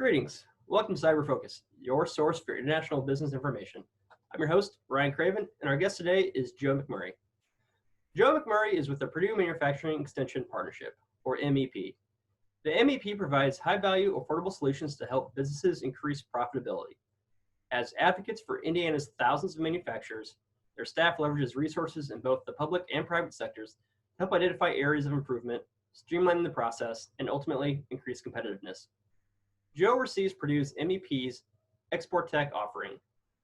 Greetings. Welcome to Cyber Focus, your source for international business information. I'm your host, Ryan Craven, and our guest today is Joe McMurry. Joe McMurry is with the Purdue Manufacturing Extension Partnership, or MEP. The MEP provides high-value, affordable solutions to help businesses increase profitability. As advocates for Indiana's thousands of manufacturers, their staff leverages resources in both the public and private sectors to help identify areas of improvement, streamline the process, and ultimately increase competitiveness. Joe receives Purdue's MEP's Export Tech offering,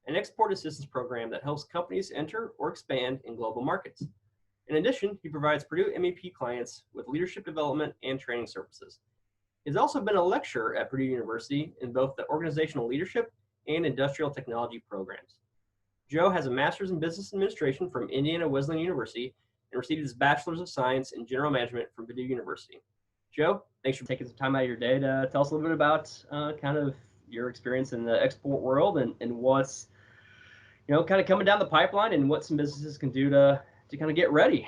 an export assistance program that helps companies enter or expand in global markets. In addition, he provides Purdue MEP clients with leadership development and training services. He's also been a lecturer at Purdue University in both the organizational leadership and industrial technology programs. Joe has a master's in business administration from Indiana Wesleyan University and received his bachelor's of science in general management from Purdue University. Joe, thanks for taking some time out of your day to tell us a little bit about kind of your experience in the export world and what's, kind of coming down the pipeline and what some businesses can do to kind of get ready.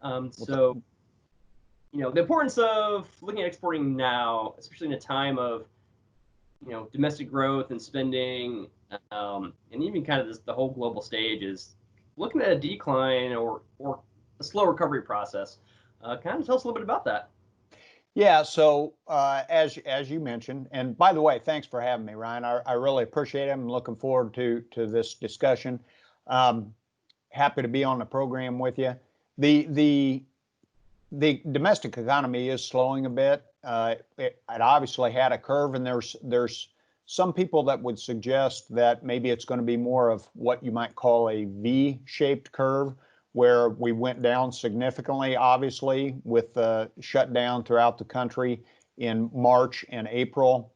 The importance of looking at exporting now, especially in a time of, domestic growth and spending, and even kind of the whole global stage is looking at a decline or a slow recovery process. Kind of tell us a little bit about that. Yeah, so as you mentioned, and by the way, thanks for having me, Ryan. I really appreciate it. I'm looking forward to this discussion. Happy to be on the program with you. The domestic economy is slowing a bit. It obviously had a curve, and there's some people that would suggest that maybe it's going to be more of what you might call a V-shaped curve, where we went down significantly, obviously, with the shutdown throughout the country in March and April,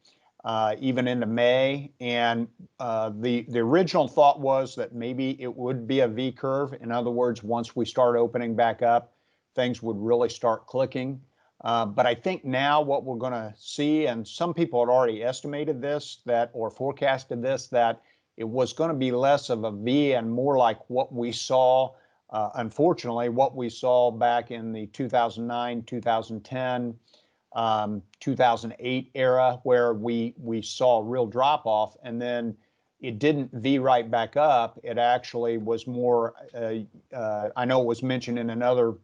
even into May. And the original thought was that maybe it would be a V curve. In other words, once we start opening back up, things would really start clicking. But I think now what we're going to see, and some people had already estimated this, or forecasted this, that it was going to be less of a V and more like what we saw. Unfortunately, what we saw back in the 2009, 2010, 2008 era, where we saw a real drop off, and then it didn't V right back up. It actually was more, I know it was mentioned in another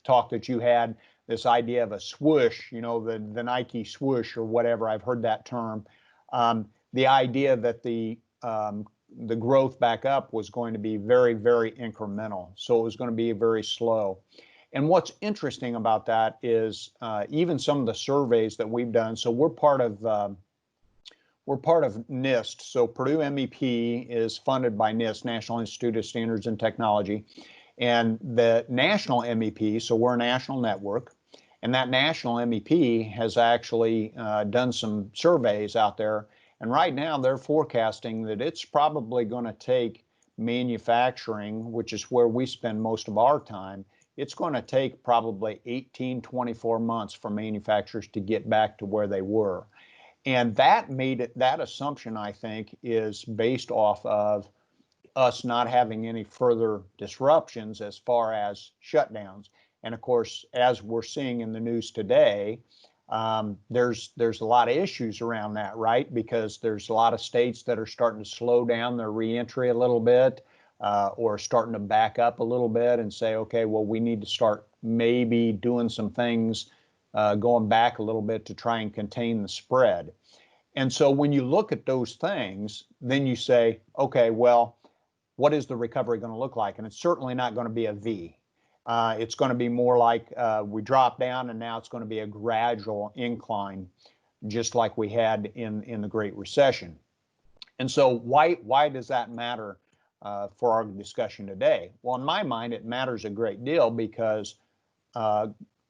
talk that you had, this idea of a swoosh, the Nike swoosh or whatever. I've heard that term. The idea that the growth back up was going to be very, very incremental. So it was going to be very slow. And what's interesting about that is even some of the surveys that we've done. So we're part of NIST. So Purdue MEP is funded by NIST, National Institute of Standards and Technology, and the national MEP. So we're a national network, and that national MEP has actually done some surveys out there. And right now they're forecasting that it's probably going to take manufacturing, which is where we spend most of our time, it's going to take probably 18, 24 months for manufacturers to get back to where they were. And that assumption, I think, is based off of us not having any further disruptions as far as shutdowns. And of course, as we're seeing in the news today, there's a lot of issues around that, right? Because there's a lot of states that are starting to slow down their reentry a little bit, or starting to back up a little bit and say, okay, well, we need to start maybe doing some things, going back a little bit to try and contain the spread. And so when you look at those things, then you say, okay, well, what is the recovery going to look like? And it's certainly not going to be a V. It's going to be more like we drop down, and now it's going to be a gradual incline, just like we had in the Great Recession. And so why does that matter for our discussion today? Well, in my mind, it matters a great deal because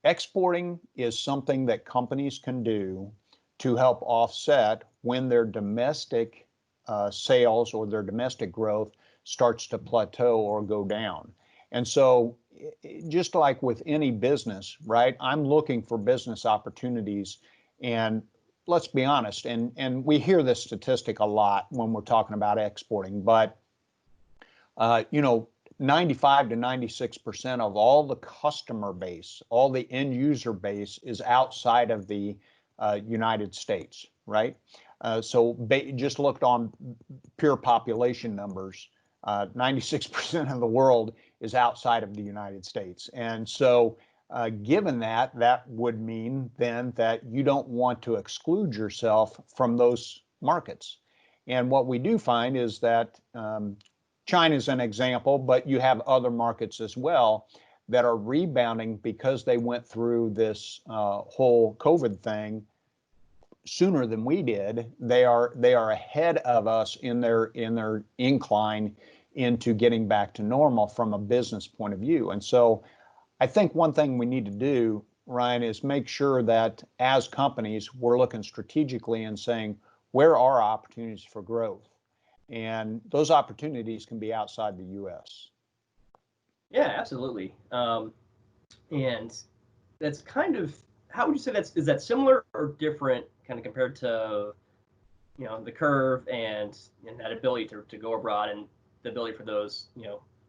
exporting is something that companies can do to help offset when their domestic sales or their domestic growth starts to plateau or go down. And so just like with any business, right, I'm looking for business opportunities. And let's be honest, and we hear this statistic a lot when we're talking about exporting, but 95 to 96% of all the customer base, all the end user base is outside of the United States, right? Just looked on pure population numbers. 96% of the world is outside of the United States. And so given that, that would mean then that you don't want to exclude yourself from those markets. And what we do find is that China is an example, but you have other markets as well that are rebounding because they went through this whole COVID thing sooner than we did. They are ahead of us in their incline into getting back to normal from a business point of view. And so I think one thing we need to do, Ryan, is make sure that as companies, we're looking strategically and saying, where are opportunities for growth? And those opportunities can be outside the U.S. Yeah, absolutely. And that's kind of, how would you say is that similar or different kind of compared to, the curve and that ability to go abroad and the ability for those,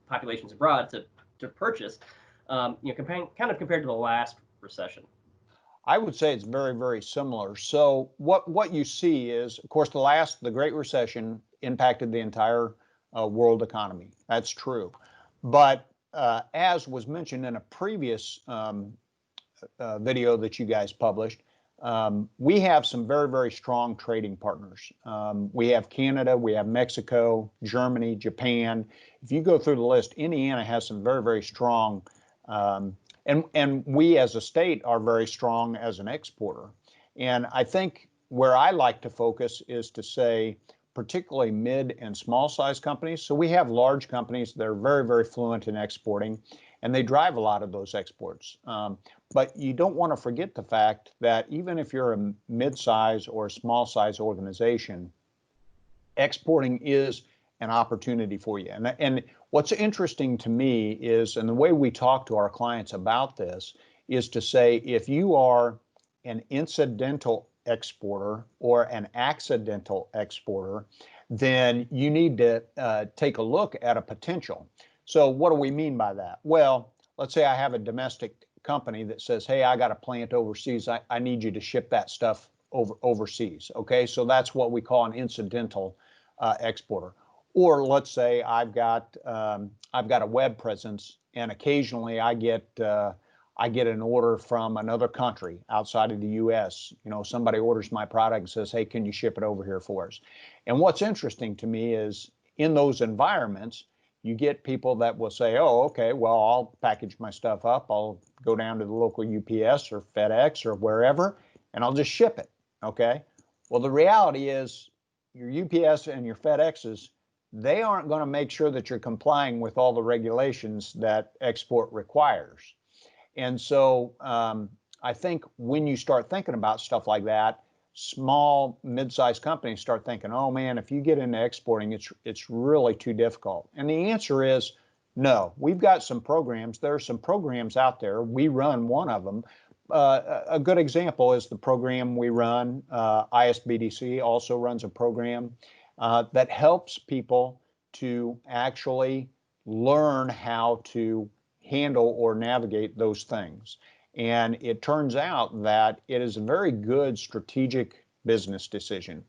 populations abroad to purchase, compared to the last recession? I would say it's very, very similar. So what you see is, of course, the Great Recession impacted the entire world economy. That's true. But as was mentioned in a previous video that you guys published, we have some very, very strong trading partners. We have Canada, we have Mexico, Germany, Japan. If you go through the list, Indiana has some very, very strong, and we as a state are very strong as an exporter. And I think where I like to focus is to say, particularly mid and small size companies. So we have large companies that are very, very fluent in exporting, and they drive a lot of those exports. But you don't want to forget the fact that even if you're a mid-size or a small-size organization, exporting is an opportunity for you. And what's interesting to me is, and the way we talk to our clients about this, is to say, if you are an incidental exporter or an accidental exporter, then you need to take a look at a potential. So what do we mean by that? Well, let's say I have a domestic company that says, hey, I got a plant overseas. I need you to ship that stuff overseas. Okay, so that's what we call an incidental exporter. Or let's say I've got a web presence, and occasionally I get an order from another country outside of the U.S. Somebody orders my product and says, hey, can you ship it over here for us? And what's interesting to me is in those environments, you get people that will say, oh, okay, well, I'll package my stuff up. I'll go down to the local UPS or FedEx or wherever, and I'll just ship it, okay? Well, the reality is your UPS and your FedExes, they aren't going to make sure that you're complying with all the regulations that export requires. And so I think when you start thinking about stuff like that, small, mid-sized companies start thinking, oh man, if you get into exporting, it's really too difficult. And the answer is no. We've got some programs. There are some programs out there. We run one of them. A good example is the program we run. ISBDC also runs a program that helps people to actually learn how to handle or navigate those things. And it turns out that it is a very good strategic business decision.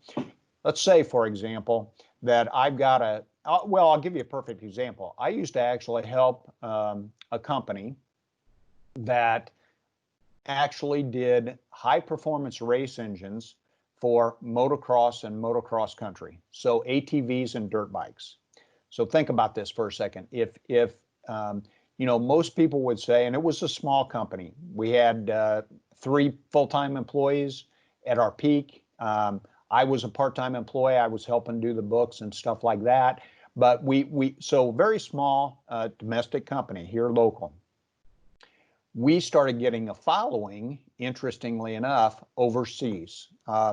Let's say, for example, that I've got I'll give you a perfect example. I used to actually help a company that actually did high performance race engines for motocross and motocross country. So ATVs and dirt bikes. So think about this for a second. If most people would say, and it was a small company, we had 3 full-time employees at our peak. I was a part-time employee. I was helping do the books and stuff like that. But so very small domestic company here local. We started getting a following, interestingly enough, overseas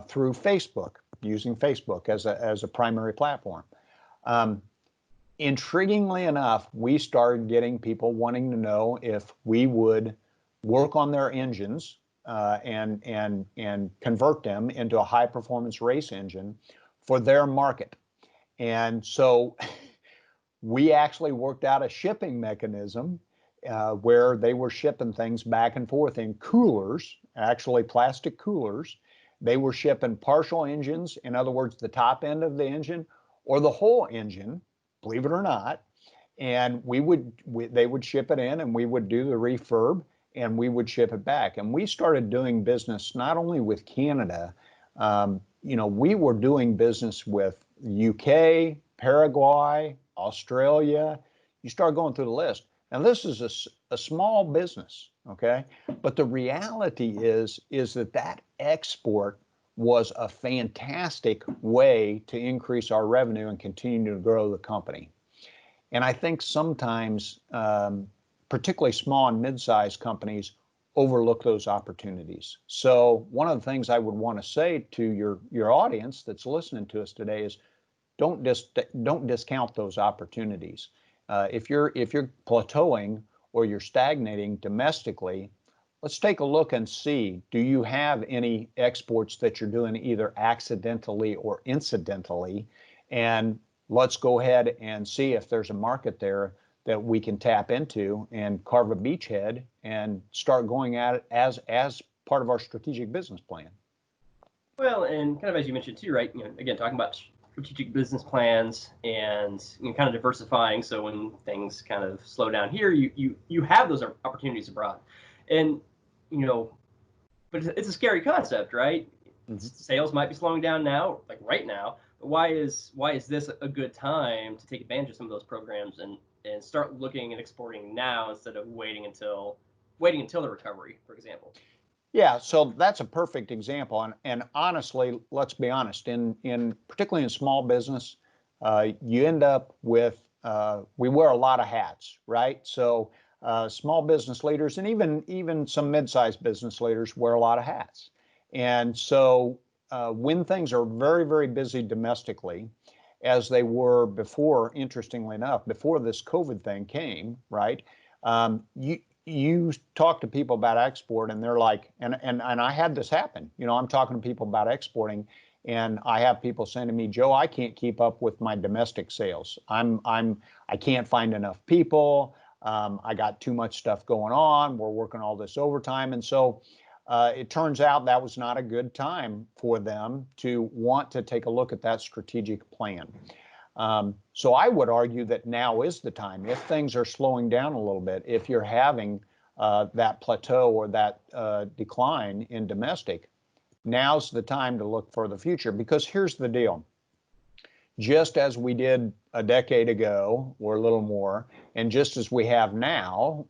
through Facebook, using Facebook as a primary platform. Intriguingly enough, we started getting people wanting to know if we would work on their engines and convert them into a high performance race engine for their market. And so we actually worked out a shipping mechanism where they were shipping things back and forth in coolers, actually plastic coolers, They were shipping partial engines, in other words, the top end of the engine, or the whole engine, believe it or not. And they would ship it in, and we would do the refurb, and we would ship it back. And we started doing business not only with Canada, we were doing business with UK, Paraguay, Australia. You start going through the list. Now, this is a small business, okay? But the reality is that export was a fantastic way to increase our revenue and continue to grow the company. And I think sometimes, particularly small and mid-sized companies, overlook those opportunities. So one of the things I would want to say to your audience that's listening to us today is don't discount those opportunities. If you're plateauing or you're stagnating domestically, let's take a look and see, do you have any exports that you're doing either accidentally or incidentally? And let's go ahead and see if there's a market there that we can tap into and carve a beachhead and start going at it as part of our strategic business plan. Well, and kind of as you mentioned too, right? Again, talking about strategic business plans and kind of diversifying. So when things kind of slow down here, you have those opportunities abroad, and but it's a scary concept, right? Mm-hmm. Sales might be slowing down now, like right now. But why is this a good time to take advantage of some of those programs and start looking and exporting now instead of waiting until the recovery, for example? Yeah, so that's a perfect example. And honestly, let's be honest, in particularly in small business, you end up with, we wear a lot of hats, right? So small business leaders and even some mid-sized business leaders wear a lot of hats. And so when things are very, very busy domestically, as they were before, interestingly enough, before this COVID thing came, right? You talk to people about export and they're like, and I had this happen, I'm talking to people about exporting and I have people saying to me, Joe, I can't keep up with my domestic sales. I can't find enough people. I got too much stuff going on. We're working all this overtime. And so it turns out that was not a good time for them to want to take a look at that strategic plan. So I would argue that now is the time. If things are slowing down a little bit, if you're having that plateau or that decline in domestic, now's the time to look for the future. Because here's the deal. Just as we did a decade ago or a little more, and just as we have now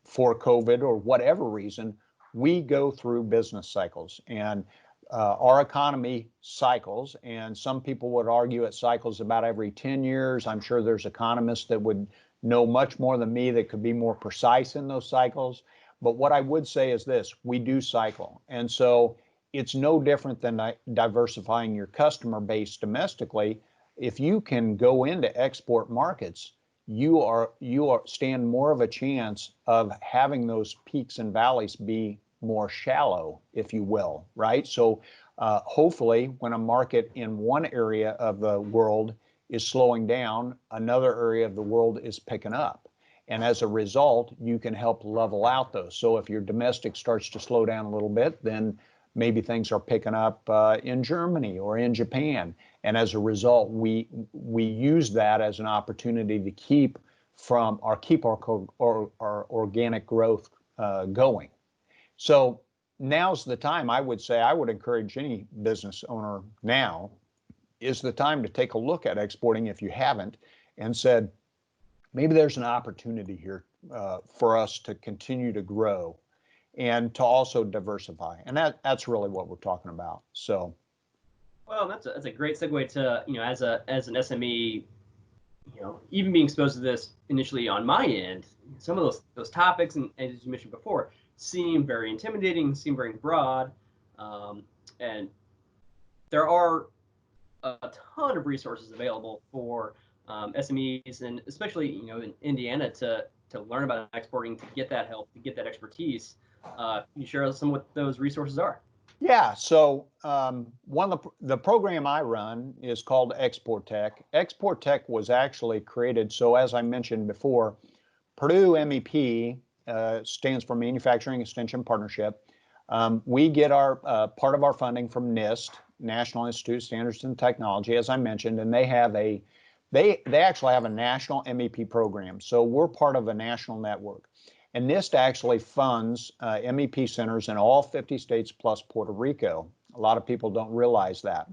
for COVID or whatever reason, we go through business cycles. And our economy cycles, and some people would argue it cycles about every 10 years. I'm sure there's economists that would know much more than me that could be more precise in those cycles. But what I would say is this, we do cycle. And so it's no different than diversifying your customer base domestically. If you can go into export markets, you stand more of a chance of having those peaks and valleys be more shallow, if you will, right? So hopefully when a market in one area of the world is slowing down, another area of the world is picking up. And as a result, you can help level out those. So if your domestic starts to slow down a little bit, then maybe things are picking up in Germany or in Japan. And as a result, we use that as an opportunity to keep our organic growth going. So now's the time. I would say, I would encourage any business owner now is the time to take a look at exporting if you haven't, and said, maybe there's an opportunity here for us to continue to grow and to also diversify. And that's really what we're talking about. So, well, that's a great segue to, as an SME, even being exposed to this initially on my end, some of those topics, and as you mentioned before, seem very intimidating, seem very broad, and there are a ton of resources available for SMEs, and especially in Indiana to learn about exporting, to get that help, to get that expertise. Can you share some of what those resources are? Yeah, so one of the program I run is called Export Tech. Export Tech was actually created, so as I mentioned before, Purdue MEP stands for Manufacturing Extension Partnership. We get our part of our funding from NIST, National Institute of Standards and Technology, as I mentioned, and they have they actually have a national MEP program. So we're part of a national network. And NIST actually funds MEP centers in all 50 states plus Puerto Rico. A lot of people don't realize that.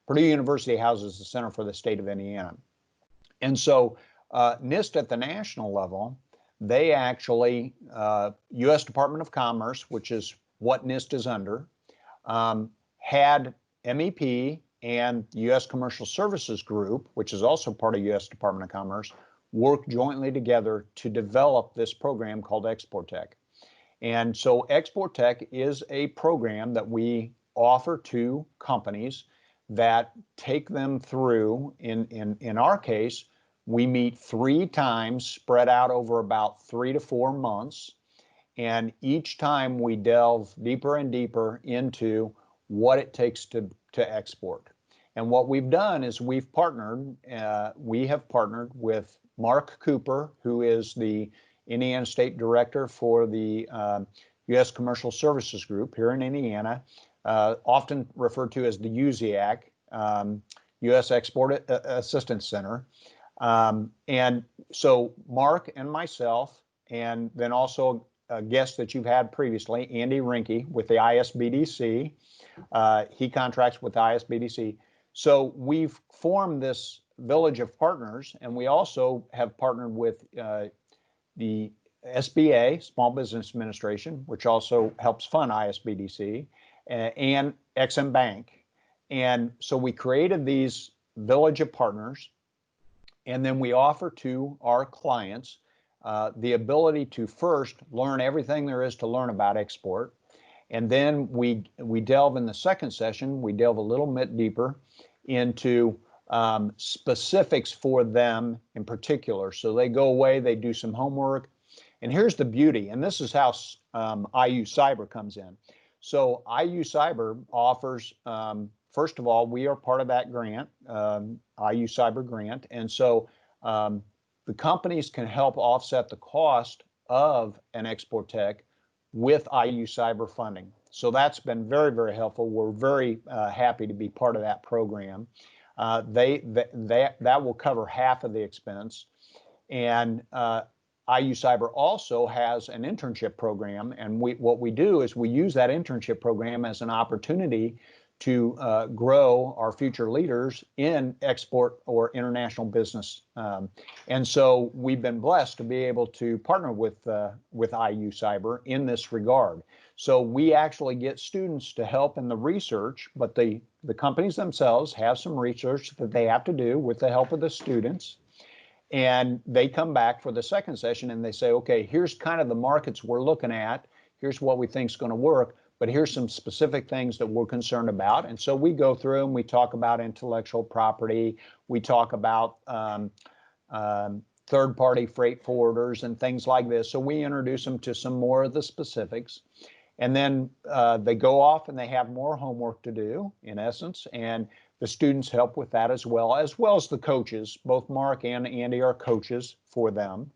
Purdue University houses the Center for the State of Indiana. And so NIST at the national level, they actually, U.S. Department of Commerce, which is what NIST is under, had MEP and U.S. Commercial Services Group, which is also part of U.S. Department of Commerce, work jointly together to develop this program called Export Tech. And so Export Tech is a program that we offer to companies that take them through, in our case, we meet 3 times spread out over about 3 to 4 months. And each time we delve deeper and deeper into what it takes to export. And what we've done is we have partnered with Mark Cooper, who is the Indiana State Director for the U.S. Commercial Services Group here in Indiana, often referred to as the USEAC, U.S. Export Assistance Center. And so Mark and myself, and then also a guest that you've had previously, Andy Rinke with the ISBDC, he contracts with the ISBDC. So we've formed this village of partners, and we also have partnered with the SBA, Small Business Administration, which also helps fund ISBDC, and Ex-Im Bank. And so we created these village of partners, and then we offer to our clients the ability to first learn everything there is to learn about export. And then we delve in the second session, we delve a little bit deeper into specifics for them in particular. So they go away, they do some homework. And here's the beauty, and this is how IU CIBER comes in. So IU CIBER offers, first of all, we are part of that grant, IU CIBER grant. And so the companies can help offset the cost of an Export Tech with IU CIBER funding. So that's been very, very helpful. We're very happy to be part of that program. That will cover half of the expense. And IU CIBER also has an internship program. And what we do is we use that internship program as an opportunity to grow our future leaders in export or international business. And so we've been blessed to be able to partner with IU CIBER in this regard. So we actually get students to help in the research, but the companies themselves have some research that they have to do with the help of the students. And they come back for the second session and they say, okay, here's kind of the markets we're looking at. Here's what we think is going to work. But here's some specific things that we're concerned about. And so we go through and we talk about intellectual property. We talk about third-party freight forwarders and things like this. So we introduce them to some more of the specifics. And then they go off and they have more homework to do, in essence. And the students help with that as well as the coaches. Both Mark and Andy are coaches for them.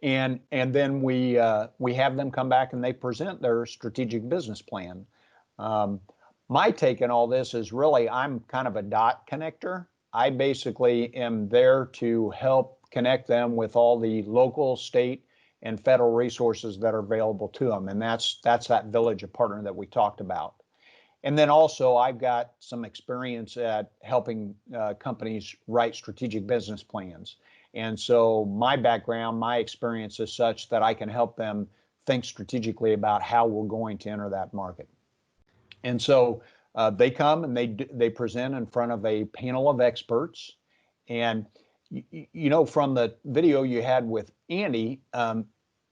And then we have them come back and they present their strategic business plan. My take in all this is really I'm kind of a dot connector. I basically am there to help connect them with all the local, state, and federal resources that are available to them. And that's that village of partner that we talked about. And then also I've got some experience at helping companies write strategic business plans. And so my background, my experience is such that I can help them think strategically about how we're going to enter that market. And so they come and they present in front of a panel of experts. And you know, from the video you had with Andy,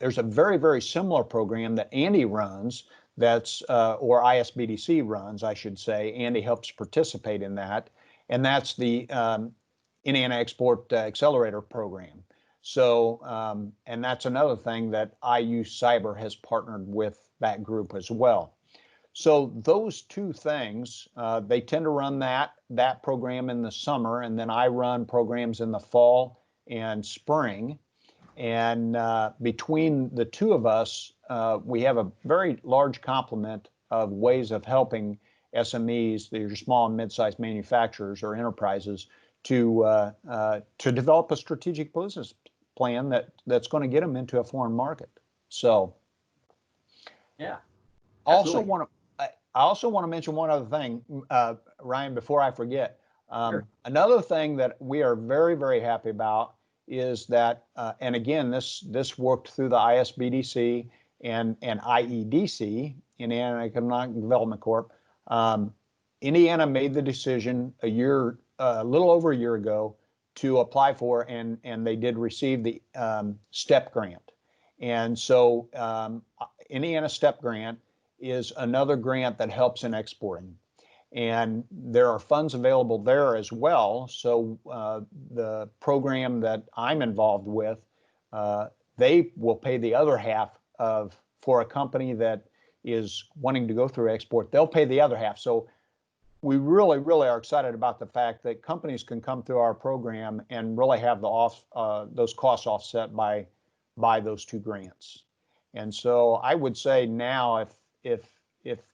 there's a very, very similar program that Andy runs that's, or ISBDC runs, I should say. Andy helps participate in that. And that's the Indiana Export Accelerator Program. So, and that's another thing that IU CIBER has partnered with that group as well. So those two things, they tend to run that program in the summer, and then I run programs in the fall and spring. And between the two of us, we have a very large complement of ways of helping SMEs, your small and mid-sized manufacturers or enterprises, to develop a strategic business plan that's going to get them into a foreign market. So, yeah, I also want to mention one other thing, Ryan, before I forget. Sure. Another thing that we are very, very happy about is that, and again, this worked through the ISBDC and IEDC, Indiana Economic Development Corp. Indiana made the decision a little over a year ago to apply for, and they did receive the STEP grant. And so Indiana STEP grant is another grant that helps in exporting. And there are funds available there as well. So the program that I'm involved with, they will pay the other half for a company that is wanting to go through export. They'll pay the other half. So we really, really are excited about the fact that companies can come through our program and really have those costs offset by those two grants. And so I would say now, if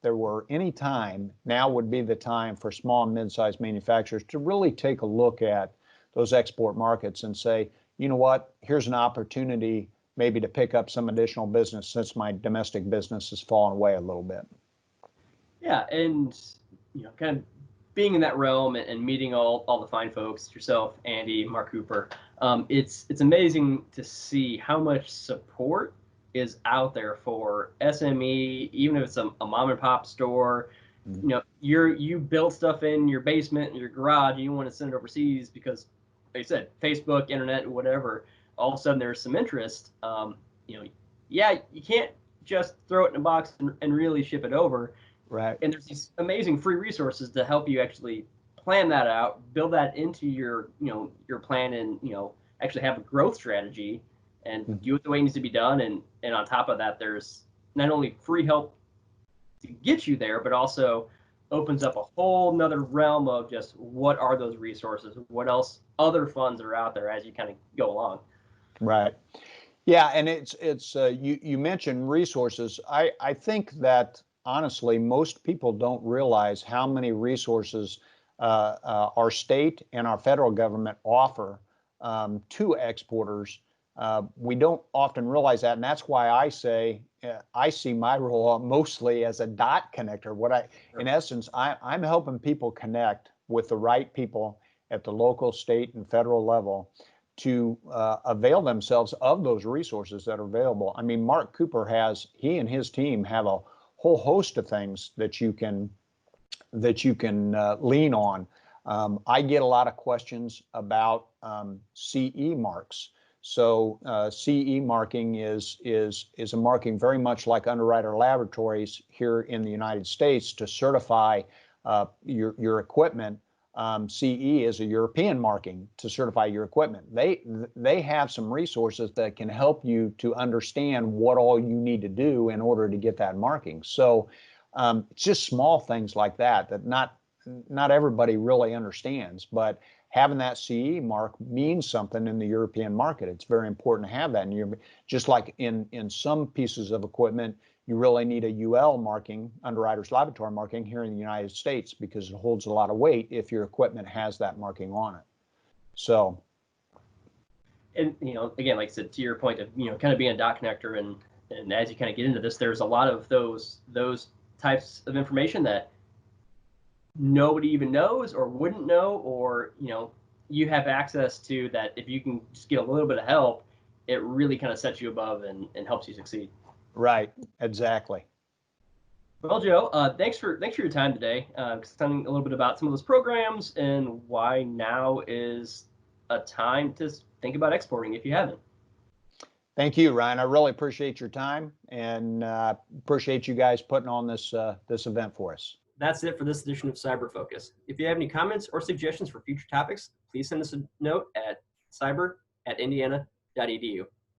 there were any time, now would be the time for small and mid-sized manufacturers to really take a look at those export markets and say, you know what, here's an opportunity maybe to pick up some additional business since my domestic business has fallen away a little bit. Yeah, and kind of being in that realm and meeting all the fine folks, yourself, Andy, Mark Cooper, it's amazing to see how much support is out there for SME, even if it's a mom and pop store. You built stuff in your basement, in your garage, and you want to send it overseas because, like I said, Facebook, internet, whatever, all of a sudden there's some interest. Yeah, you can't just throw it in a box and really ship it over. Right. And there's these amazing free resources to help you actually plan that out, build that into your plan, and actually have a growth strategy and do it the way it needs to be done. And on top of that, there's not only free help to get you there, but also opens up a whole nother realm of just what are those resources, what else other funds are out there as you kind of go along. Right. Yeah, and it's you mentioned resources. I think that honestly, most people don't realize how many resources our state and our federal government offer to exporters. We don't often realize that, and that's why I say I see my role mostly as a dot connector. In essence, I'm helping people connect with the right people at the local, state, and federal level to avail themselves of those resources that are available. I mean, Mark Cooper he and his team have a whole host of things that you can lean on. I get a lot of questions about CE marks. So CE marking is a marking very much like Underwriter Laboratories here in the United States to certify your equipment. CE is a European marking to certify your equipment. They have some resources that can help you to understand what all you need to do in order to get that marking. So it's just small things like that not everybody really understands, but having that CE mark means something in the European market. It's very important to have that. And just like in some pieces of equipment, you really need a UL marking, Underwriter's Laboratory marking, here in the United States because it holds a lot of weight if your equipment has that marking on it. So, and again, like I said, to your point of kind of being a dot connector, and as you kind of get into this, there's a lot of those types of information that nobody even knows or wouldn't know, or you have access to, that if you can just get a little bit of help, it really kind of sets you above and helps you succeed. Right, exactly. Well, Joe, thanks for your time today, telling a little bit about some of those programs and why now is a time to think about exporting if you haven't. Thank you, Ryan. I really appreciate your time and appreciate you guys putting on this event for us. That's it for this edition of Cyber Focus. If you have any comments or suggestions for future topics, please send us a note at cyber@indiana.edu.